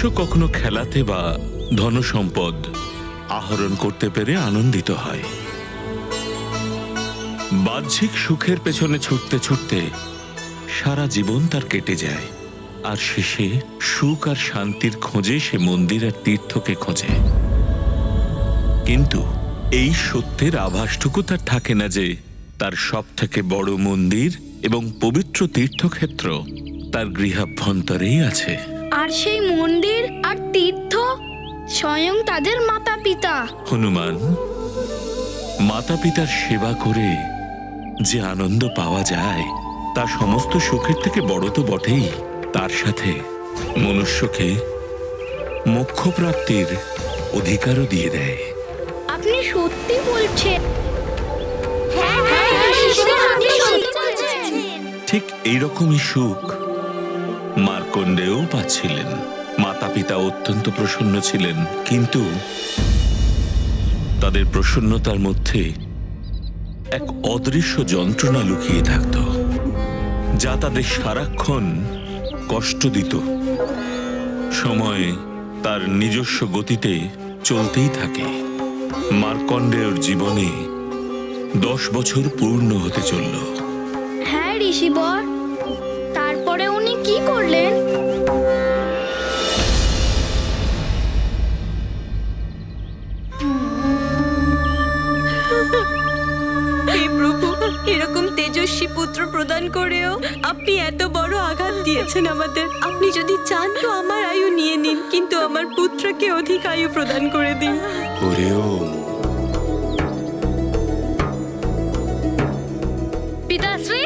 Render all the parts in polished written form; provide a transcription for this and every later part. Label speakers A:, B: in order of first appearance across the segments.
A: মনুষ্য কখনো খেলাতে বা ধনসম্পদ আহরণ করতে পেরে আনন্দিত হয়। বাহ্যিক সুখের পেছনে ছুটতে ছুটতে সারা জীবন তার কেটে যায়, আর শেষে সুখ আর শান্তির খোঁজে সে মন্দির আর তীর্থকে খোঁজে। কিন্তু এই সত্যের আভাসটুকু তার থাকে না যে তার সব থেকে বড় মন্দির এবং পবিত্র তীর্থক্ষেত্র তার গৃহাভ্যন্তরেই আছে।
B: আর সেই মন্দির আর তীর্থ স্বয়ং তাদের মাতা পিতা।
A: হনুমান, মাতা পিতার সেবা করে যে আনন্দ পাওয়া যায় তা সমস্ত সুখের থেকে বড় তো বটেই, তার সাথে মনুষ্যকে মোক্ষ প্রাপ্তির অধিকারও দিয়ে দেয়।
B: আপনি সত্যি বলছেন?
A: ঠিক এইরকমই সুখ মার্কণ্ডেয় পাচ্ছিলেন। মাতা পিতা অত্যন্ত প্রসন্ন ছিলেন, কিন্তু তাদের প্রসন্নতার মধ্যে এক অদৃশ্য যন্ত্রণা লুকিয়ে থাকত, যা তাদের সারাক্ষণ কষ্ট দিত। সময় তার নিজস্ব গতিতে চলতেই থাকে। মার্কণ্ডেয়র জীবনে 10 বছর পূর্ণ হতে চলল।
B: হ্যাঁ ঋষিবর, তারপরে উনি কি করলেন?
C: হে প্রভু, এরকম তেজস্বী পুত্র প্রদান করেও আপনি এত বড় আঘাত দিয়েছেন আমাদের। আপনি যদি চান তো আমার আয়ু নিয়ে নিন, কিন্তু আমার পুত্রকে অধিক আয়ু প্রদান করে দিন।
B: পিতাশ্রী,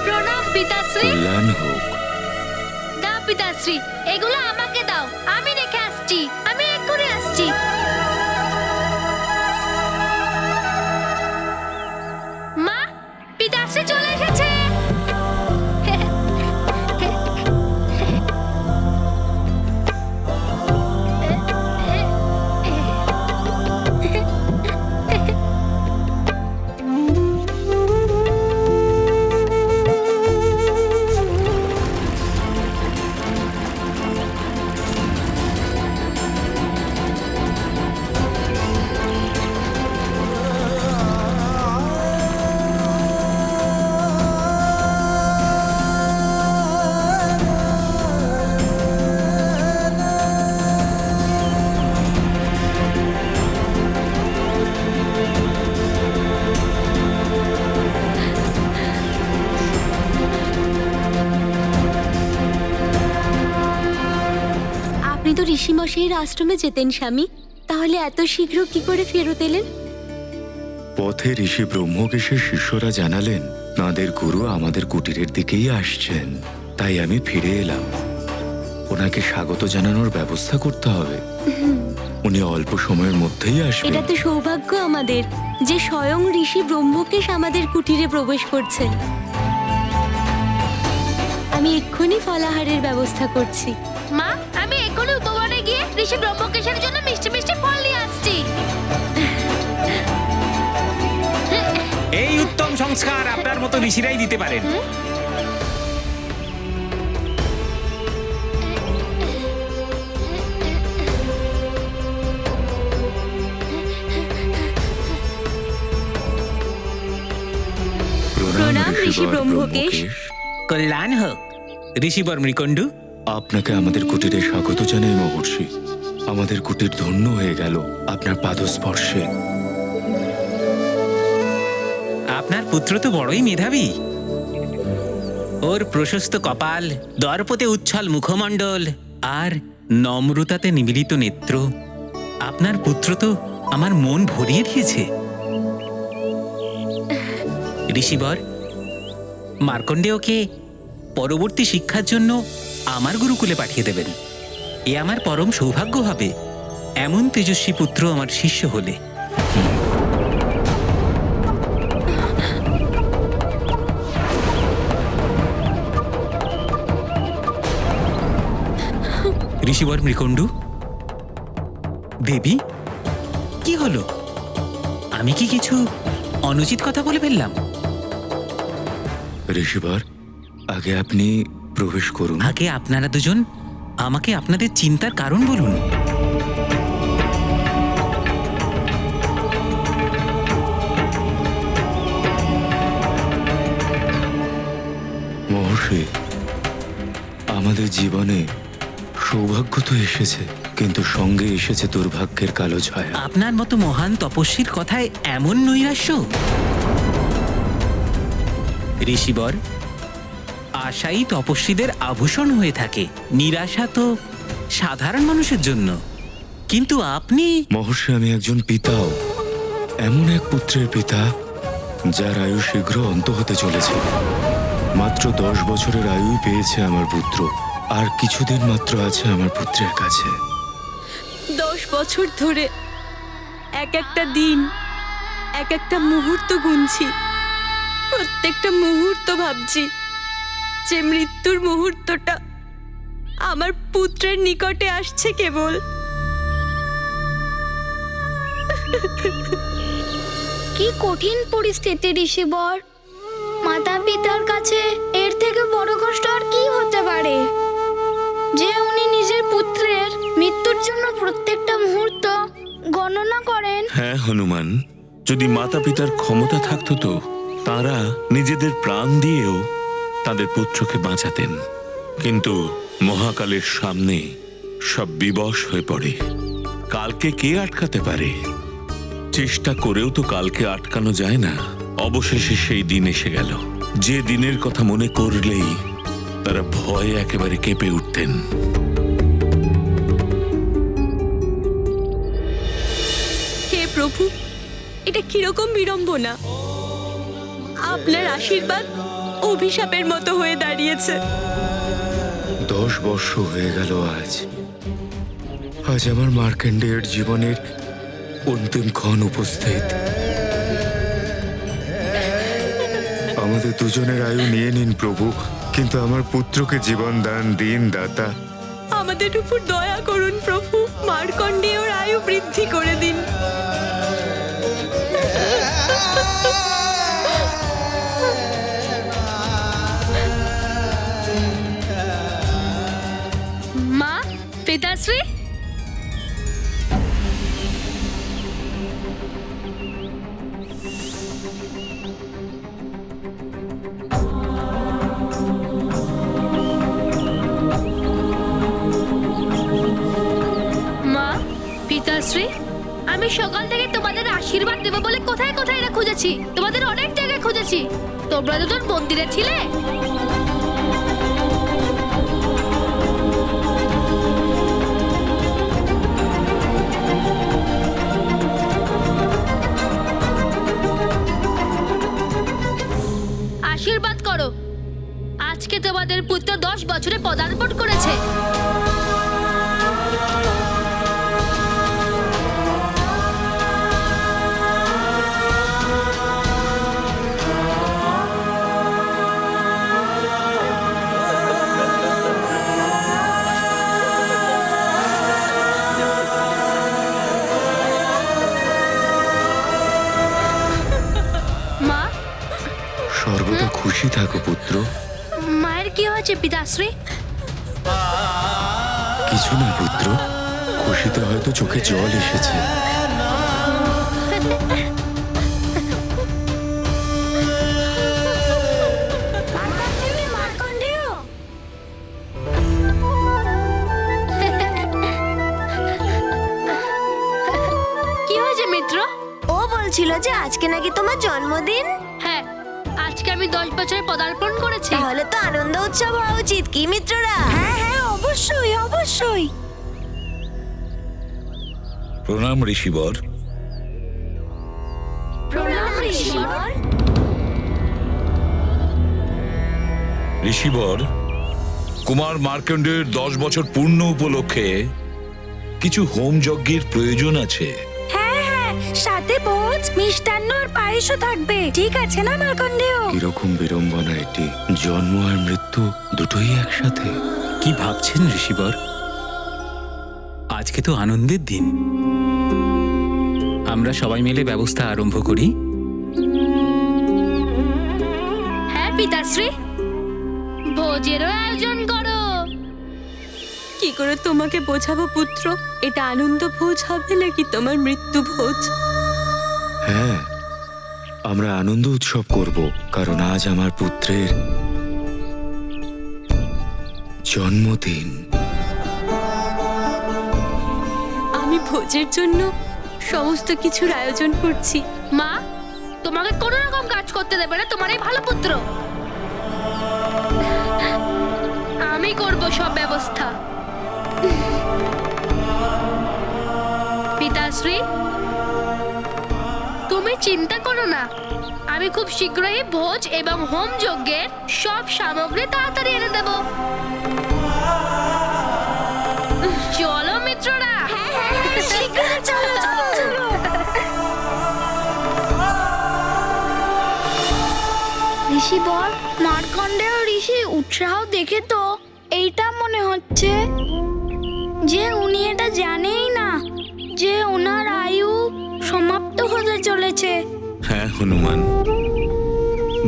B: প্রণাম পিতাশ্রী।
A: কল্যাণ হোক।
B: দাও পিতাশ্রী, এগুলো আমাকে দাও, আমি রেখে আসছি, আমি এক্ষুনি আসছি। মা, পিতাশ্রী চলে এসেছে।
C: আপনি তো ঋষিমশাইয়ের আশ্রমে যেতেন স্বামী, তাহলে এত শীঘ্র কি করে ফেরত এলেন?
D: পথে ঋষি ব্রহ্মকেশের শিষ্যরা জানালেন তাঁদের গুরু আমাদের কুটিরের দিকেই আসছেন, তাই আমি ফিরে এলাম। ওনাকে স্বাগত জানানোর ব্যবস্থা করতে হবে। উনি অল্প সময়ের মধ্যেই আসবেন।
C: এটা তো সৌভাগ্য আমাদের যে স্বয়ং ঋষি ব্রহ্মকেশ আমাদের কুটিরে প্রবেশ করছেন। আমি এক্ষুনি ফলাহারের ব্যবস্থা করছি।
B: মা, আমি এক্ষুনি উপবনে গিয়ে ঋষি ব্রহ্মকেশের জন্য মিষ্টি মিষ্টি ফল নিয়ে আসছি।
E: এই উত্তম সংস্কার আপনার মতো ঋষিরাই দিতে পারেন।
C: প্রণাম ঋষি ব্রহ্মকেশ।
E: কল্যাণ হোক ঋষিবর মৃকণ্ডু।
D: আপনাকে আমাদের কুটিরে স্বাগত জানাই মহর্ষি। আমাদের কুটির ধন্য হয়ে গেল আপনার পাদস্পর্শে।
E: আপনার পুত্র তো বড়ই মেধাবী। ওর প্রশস্ত কপাল, দর্পতে উচ্ছল মুখমণ্ডল আর নম্রতাতে নিমিলিত নেত্র, আপনার পুত্র তো আমার মন ভরিয়ে দিয়েছে। ঋষিবর, মার্কণ্ডেয়কে পরবর্তী শিক্ষার জন্য আমার গুরুকুলে পাঠিয়ে দেবেন। এ আমার পরম সৌভাগ্য হবে, এমন তেজস্বী পুত্র আমার শিষ্য হলে। ঋষিবর মৃকণ্ডু, দেবী, কি হলো? আমি কি কিছু অনুচিত কথা বলে ফেললাম?
D: ঋষিবর, আগে আপনি প্রবেশ করুন।
E: আগে আপনারা দুজন আমাকে আপনাদের চিন্তার কারণ বলুন।
D: মহর্ষি, আমাদের জীবনে সৌভাগ্য তো এসেছে, কিন্তু সঙ্গে এসেছে দুর্ভাগ্যের কালো ছায়া।
E: আপনার মতো মহান তপস্বীর কথায় এমন নৈরাশ্য? ঋষিবর, আশাই তপস্বীদের আভূষণ হয়ে থাকে, নিরাশা তো সাধারণ মানুষের জন্য। কিন্তু আপনি...
D: মহর্ষি, আমি একজন পিতাও, এমন এক পুত্রের পিতা যার আয়ু শীঘ্র অন্ত হতে চলেছে। মাত্র 10 বছরের আয়ুই পেয়েছে আমার পুত্র, আর কিছুদিন মাত্র আছে আমার পুত্রের কাছে।
C: 10 বছর ধরে এক একটা দিন, এক একটা মুহূর্ত গুনছি। প্রত্যেকটা মুহূর্ত ভাবছি যে মৃত্যুর মুহূর্তটা আমার পুত্রের নিকটে আসছে কেবল।
B: কি কঠিন পরিস্থিতি ঋষিবর। মাতা পিতার কাছে এর থেকে বড় কষ্ট আর কি হতে পারে, যে উনি নিজের পুত্রের মৃত্যুর জন্য প্রত্যেকটা মুহূর্ত গণনা করেন।
A: হ্যাঁ হনুমান, যদি মাতা পিতার ক্ষমতা থাকতো তো তারা নিজেদের প্রাণ দিয়েও তাদের পুত্রকে বাঁচাতেন। কিন্তু মহাকালের সামনে সব বিবশ হয়ে পড়ে। কালকে কে আটকাতে পারে? চেষ্টা করেও তো কালকে আটকানো যায় না। অবশেষে সেই দিন এসে গেল, যে দিনের কথা মনে করলেই তারা ভয়ে একেবারে কেঁপে উঠতেন।
C: হে প্রভু, এটা কিরকম বিড়ম্বনা! আপনার আশীর্বাদ অভিশাপের মতো হয়ে দাঁড়িয়েছে।
D: 10 বর্ষ হয়ে গেল আজ। আজ আমার মার্কেন্ডেয়ের জীবনের অন্তিম ক্ষণ উপস্থিত। আমাদের দুজনের আয়ু নিয়ে নিন প্রভু, কিন্তু আমার পুত্রকে জীবন দান দিন দাতা।
C: আমাদের উপর দয়া করুন প্রভু, মার্কণ্ডেয়র আয়ু বৃদ্ধি করে দিন।
B: মা, পিতাশ্রী, মা, পিতাশ্রী, আমি সকাল থেকে তোমাদের আশীর্বাদ দেবো বলে কোথায় কোথায় না খুঁজেছি, তোমাদের অনেক জায়গায় খুঁজেছি। তোমরা দুজন মন্দিরে ছিলে। আশীর্বাদ করো, আজকে তোমাদের পুত্র 10 বছরে পদার্পণ করেছে। মা,
D: সর্বদা খুশি থাকো পুত্র।
B: মায়ের কি হয়েছে পিতাশ্রী?
D: কিছু না পুত্র, খুশিতে হয়তো চোখে জল এসেছে।
B: কি হয়েছে মিত্র?
F: ও বলছিল যে আজকে নাকি তোমার জন্মদিন।
B: হ্যাঁ, আজকে আমি 10 বছরে পদার্পণ করেছি।
F: তাহলে তো আনন্দ উৎসব হওয়া উচিত, কি মিত্ররা? হ্যাঁ হ্যাঁ, অবশ্যই অবশ্যই।
A: প্রণাম ঋষিবর।
F: প্রণাম ঋষিবর।
G: ঋষিবর, কুমার মার্কণ্ডেয়ের 10 বছর পূর্ণ উপলক্ষে কিছু হোম যজ্ঞের প্রয়োজন আছে।
F: হ্যাঁ হ্যাঁ, সাথে ভোজ, মিষ্টান্ন আর পায়েসও থাকবে। ঠিক আছে না মার্কণ্ডেয়?
D: কিরকম বিড়ম্বনা এটি! জন্ম আর মৃত্যু দুটোই একসাথে।
E: কি ভাবছেন ঋষিবর? আজকে তো আনন্দের দিন। আমরা সবাই মিলে ব্যবস্থা আরম্ভ করি।
B: হ্যাঁ পিতাশ্রী, ভোজেরও আয়োজন করো।
C: কি করে তোমাকে বোঝাবো পুত্র, এটা আনন্দ ভোজ হবে নাকি তোমার মৃত্যু ভোজ?
D: হ্যাঁ, আমরা আনন্দ উৎসব করব, কারণ আজ আমার পুত্রের জন্মদিন।
C: আমি ভোজের জন্য সমস্ত কিছুর আয়োজন করছি।
B: মা, তোমাকে কোনো রকম কাজ করতে দেবে না তোমার এই ভালো পুত্র। আমি করব সব ব্যবস্থা। পিতাশ্রী, তুমি চিন্তা করো না, আমি খুব শীঘ্রই ভোজ এবং হোম যজ্ঞের সব সামগ্রী তাড়াতাড়ি এনে দেব। চলো মিত্ররা। ঋষি বর, মার্কণ্ডেয় ঋষির উৎসাহ দেখে তো এইটা মনে হচ্ছে যে উনি এটা জানেই না যে ওনার আয়ু সমাপ্ত হতে চলেছে।
A: হ্যাঁ হনুমান,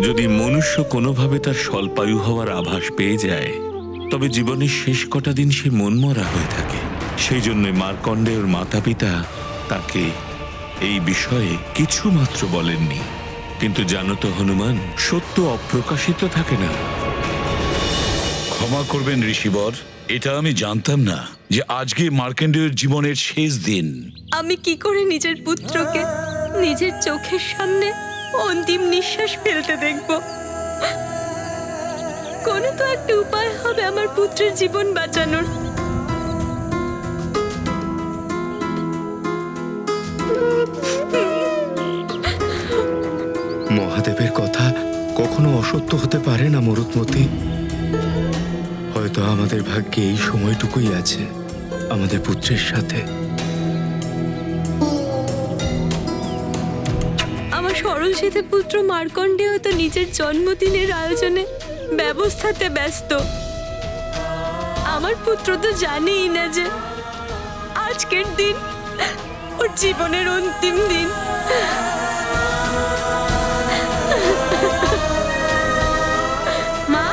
A: যদি মনুষ্য কোনোভাবে তার স্বল্পায়ু হওয়ার আভাস পেয়ে যায়, তবে জীবনের শেষ কটা দিন সে মনমরা হয়ে থাকে। সেই জন্য মার্কণ্ডেয়র মাতা পিতা তাকে এই বিষয়ে কিছু মাত্র বলেননি। কিন্তু জানো তো হনুমান, সত্য অপ্রকাশিত থাকে না।
G: ক্ষমা করবেন ঋষিবর, এটা আমি জানতাম না যে আজকে মার্কেন্ডের জীবনের শেষ দিন।
C: আমি কি করে নিজের পুত্রকে নিজের চোখের সামনে অন্তিম নিঃশ্বাস ফেলতে দেখব? কোনো তো একটা উপায় হবে আমার পুত্রের জীবন বাঁচানোর।
D: মহাদেবের কথা কখনো অসত্য হতে পারে না মরুতমতি। হয়তো আমাদের ভাগ্যে এই সময়টুকুই আছে আমাদের পুত্রের সাথে।
C: আমার সরল সেথে পুত্র মার্কণ্ডেয় তো নিজের জন্মদিনের আয়োজনে ব্যবস্থাতে ব্যস্ত। আমার পুত্র তো জানেই না যে আজকের দিন ওর জীবনের অন্তিম দিন।
B: মা,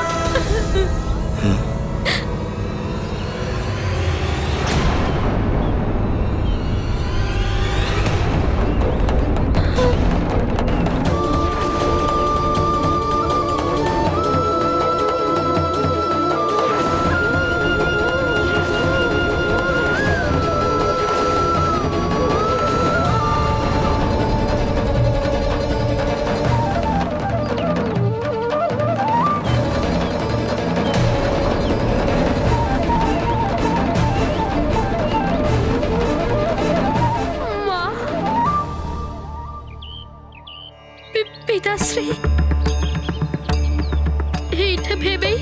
B: মা, পিতাশ্রী, এইটা ভেবেই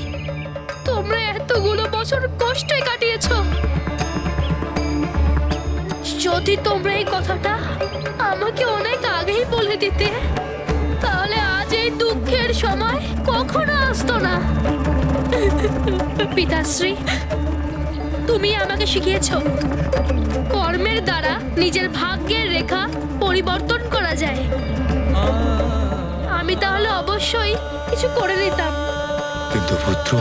B: তোমরা এতগুলো বছর কষ্টে কাটিয়েছো। যদি তোমরা এই কথাটা আমাকে অনেক আগেই বলে দিতে, তাহলে আজ এই দুঃখের সময় কখনো আসতো না। পিতাশ্রী, তুমি আমাকে শিখিয়েছো কর্মের দ্বারা নিজের ভাগ্যের রেখা পরিবর্তন করা যায়। আমি তাহলে অবশ্যই কিছু করে নিতাম।
D: কিন্তু পুত্র,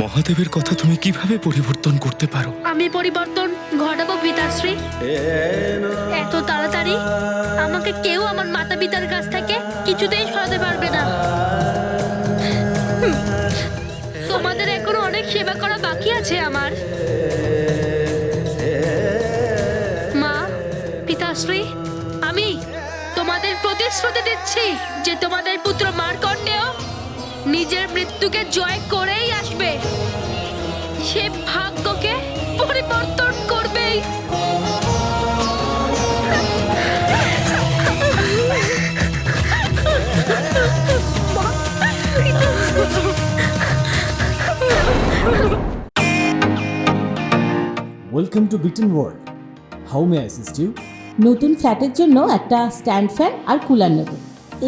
D: মহাদেবের কথা তুমি কিভাবে পরিবর্তন করতে পারো?
B: আমি পরিবর্তন ঘটাবো পিতাশ্রী। এত তাড়াতাড়ি আমাকে কেউ আমার মাতা পিতার কাছ থেকে কিছুতেই সরাতে পারবে না। তোমাদের এখনো অনেক সেবা করা বাকি আছে আমার। মা, পিতাশ্রী, আমি তোমাদের প্রতিশ্রুতি দিচ্ছি যে তোমাদের পুত্র মার্কণ্ডেয় নিজের মৃত্যুকে জয় করেই আসবে। সে ভাগ্যকে পরিবর্তন করবেই।
H: Welcome to Bitten world. How may assist you?
I: নতুন ফ্ল্যাটের জন্য একটা স্ট্যান্ড ফ্যান আর কুলার নেব।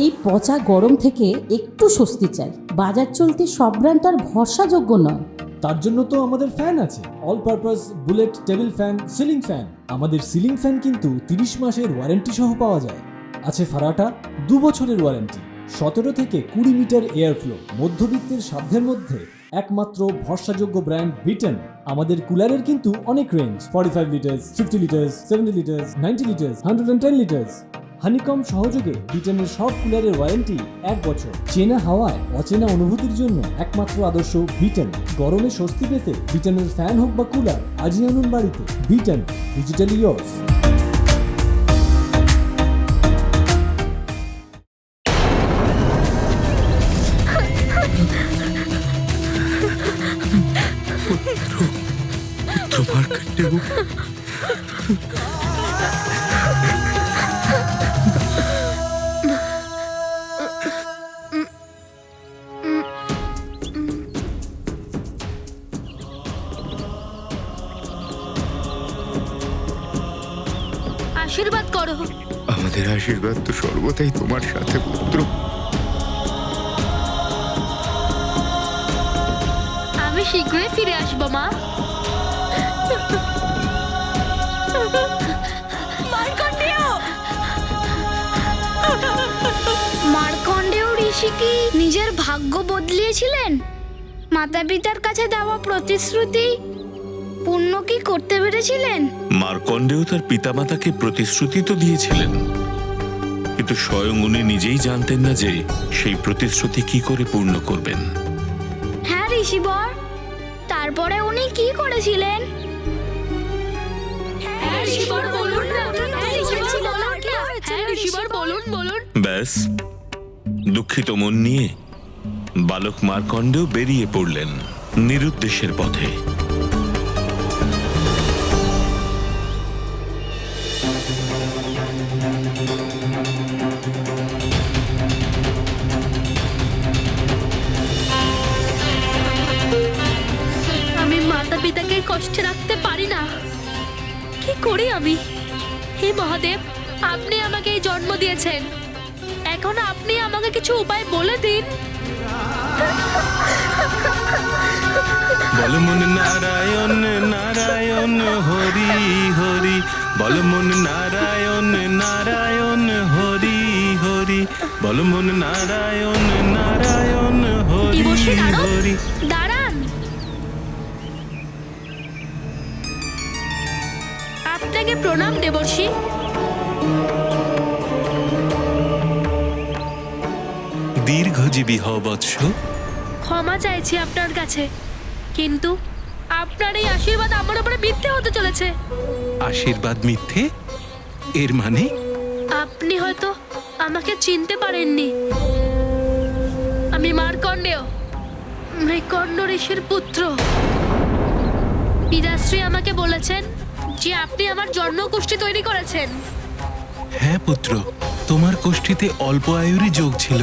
I: এই পচা গরম থেকে একটু স্বস্তি চাই। বাজার চলতে সব ব্র্যান্ড আর ভরসাযোগ্য নয়।
H: তার জন্য তো আমাদের ফ্যান আছে, all purpose bullet table fan, ceiling fan. আমাদের সিলিং ফ্যান কিন্তু 30 মাসের ওয়ারেন্টি সহ পাওয়া যায়। আছে ফারাটা 2 বছরের ওয়ারেন্টি, 17 থেকে 20 মিটার এয়ার ফ্লো, মধ্যবিত্তের সাধ্যের মধ্যে একমাত্র ভরসাযোগ্য ব্র্যান্ড বিটেন। আমাদের কুলারের কিন্তু অনেক range, 45 litres, 50 litres, 70 litres, 90 litres, 110 litres. Honeycomb সহযোগে বিটেনের সব কুলারের ওয়ারেন্টি 1 বছর। চেনা হাওয়ায় অচেনা অনুভূতির জন্য একমাত্র আদর্শ বিটেন। গরমে স্বস্তি পেতে বিটেনের ফ্যান হোক বা কুলার, আজই আনুন বাড়িতে। Beaten, digitally yours.
D: তোমার কাটেও
B: আশীর্বাদ করো।
D: আমাদের আশীর্বাদ তো সর্বদাই তোমার সাথে পুত্র।
B: আমি শীঘ্রই ফিরে আসবো মা। মার্কণ্ডেয় ঋষি কি নিজের ভাগ্য বদলিয়েছিলেন? মাতা পিতার কাছে দেওয়া প্রতিশ্রুতি পূর্ণ কি করতে পেরেছিলেন?
A: মার্কণ্ডেয় তার পিতামাতাকে প্রতিশ্রুতি তো দিয়েছিলেন, কিন্তু স্বয়ং উনি নিজেই জানতেন না যে সেই প্রতিশ্রুতি কি করে পূর্ণ করবেন।
B: হ্যাঁ ঋষিবর, তারপরে উনি কি করেছিলেন?
A: ব্যাস, দুঃখিত মন নিয়ে বালক মার্কণ্ডেয় বেরিয়ে পড়লেন নিরুদ্দেশের পথে।
B: আমি মাতা পিতাকে কষ্টে রাখতে পারি না। কি করি আমি? হে মহাদেব, আপনি আমাকে এই জন্ম দিয়েছেন, এখন আপনি আমাকে কিছু উপায় বলে দিন।
A: বল মন নারায়ণ নারায়ণ হরি হরি, বল মন নারায়ণ নারায়ণ হরি হরি, বল মন নারায়ণ নারায়ণ হরি
B: দেবর্ষি নারদ,
A: হরি।
B: দাঁড়ান। আপনাকে প্রণাম দেবর্ষি।
A: দীর্ঘজীবী হও বৎস।
B: ক্ষমা চাইছি আপনার কাছে, কিন্তু আপনার এই আশীর্বাদ আমার উপরে মিথ্যে হতে চলেছে।
A: আশীর্বাদ মিথ্যে? এর মানে?
B: আপনি হয়তো আমাকে চিনতে পারেননি। আমি মার্কণ্ডেয়, মৃকণ্ড ঋষির পুত্র। পিতাশ্রী আমাকে বলেছেন যে আপনি আমার জন্মকুষ্ঠী তৈরি করেছেন।
A: হ্যাঁ পুত্র, তোমার কোষ্ঠীতে অল্প আয়ুরই যোগ ছিল,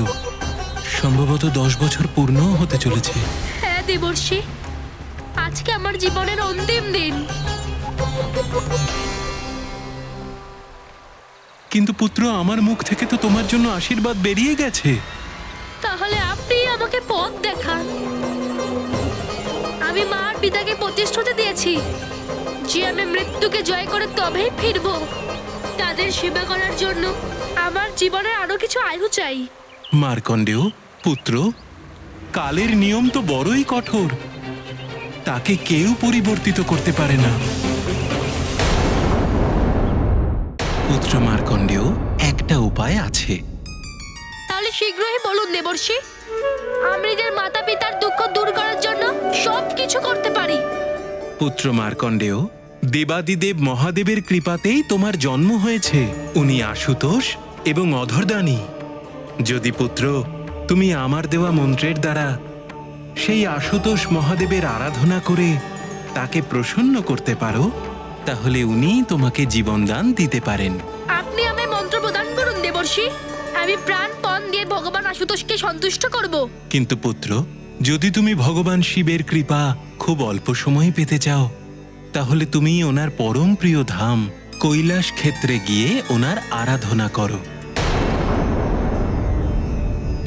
A: সম্ভবত 10 বছর পূর্ণ হতে চলেছে।
B: হ্যাঁ দেবর্ষি, আজকে আমার জীবনের অন্তিম দিন।
A: কিন্তু পুত্র, আমার মুখ থেকে তো তোমার জন্য আশীর্বাদ বেরিয়ে গেছে।
B: তাহলে আপনি আমাকে পথ দেখান। আমি মার পিতাকে প্রতিশ্রুতি দিয়েছি যে আমি মৃত্যুকে জয় করে তবেই ফিরবো। তাদের সেবা করার জন্য আমার জীবনে আরো কিছু আয়ু চাই।
A: মার্কণ্ডেয় পুত্র, কালের নিয়ম তো বড়ই কঠোর, তাকে কেউ পরিবর্তিত করতে পারে না। পুত্র মার্কণ্ডেয়, একটা উপায় আছে।
B: তাহলে শীঘ্রই বলুন দেবর্ষি, আমি নিজের মাতা পিতার দুঃখ দূর করার জন্য সবকিছু করতে পারি।
A: পুত্র মার্কণ্ডেয়, দেবাদিদেব মহাদেবের কৃপাতেই তোমার জন্ম হয়েছে। উনি আশুতোষ এবং অধরদানী। যদি পুত্র তুমি আমার দেওয়া মন্ত্রের দ্বারা সেই আশুতোষ মহাদেবের আরাধনা করে তাকে প্রসন্ন করতে পারো, তাহলে উনি তোমাকে জীবনদান দিতে পারেন।
B: আপনি আমায় মন্ত্র প্রদান করুন দেবর্ষি, আমি প্রাণপণ দিয়ে ভগবান আশুতোষকে সন্তুষ্ট করব।
A: কিন্তু পুত্র, যদি তুমি ভগবান শিবের কৃপা খুব অল্প সময় পেতে চাও, তাহলে তুমি ওনার পরম প্রিয় ধাম কৈলাস ক্ষেত্রে গিয়ে ওনার আরাধনা করো।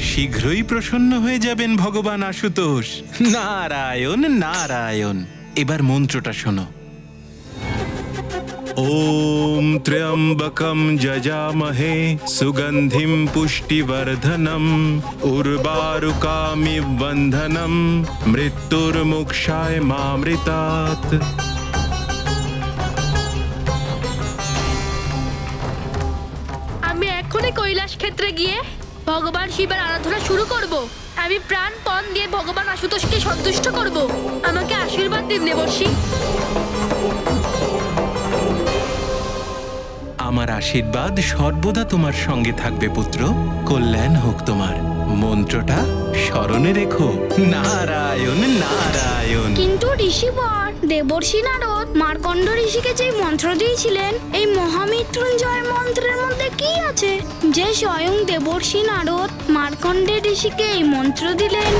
A: শীঘ্রই প্রসন্ন হয়ে যাবেন ভগবান আশুতোষ। নারায়ণ নারায়ণ। এবার মন্ত্রটা শোনো।
D: ॐ त्र्यम्बकं यजामहे सुगन्धिं पुष्टिवर्धनम् उर्वारुकामिव बन्धनं मृत्युर्मुक्षाय मामृतात्।
B: আমি এখনই কৈলাস ক্ষেত্রে গিয়ে ভগবান শিবের আরাধনা শুরু করব। আমি প্রাণপণ দিয়ে ভগবান আশুতোষকে সন্তুষ্ট করব। আমাকে আশীর্বাদ দিন দেবর্ষি।
D: আমার আশীর্বাদ সর্বদা তোমার সঙ্গে থাকবে পুত্র। কল্যাণ হোক তোমার। মন্ত্রটা স্মরণে রেখো, নারায়ণ নারায়ণ।
B: কিন্তু ঋষিবর, দেবর্ষি নারদ মার্কণ্ড ঋষিকে যে মন্ত্র দিয়েছিলেন, এই মহামৃত্যুঞ্জয় মন্ত্রের মধ্যে কি আছে যে স্বয়ং দেবর্ষি নারদ মার্কণ্ডে ঋষিকে এই মন্ত্র দিলেন?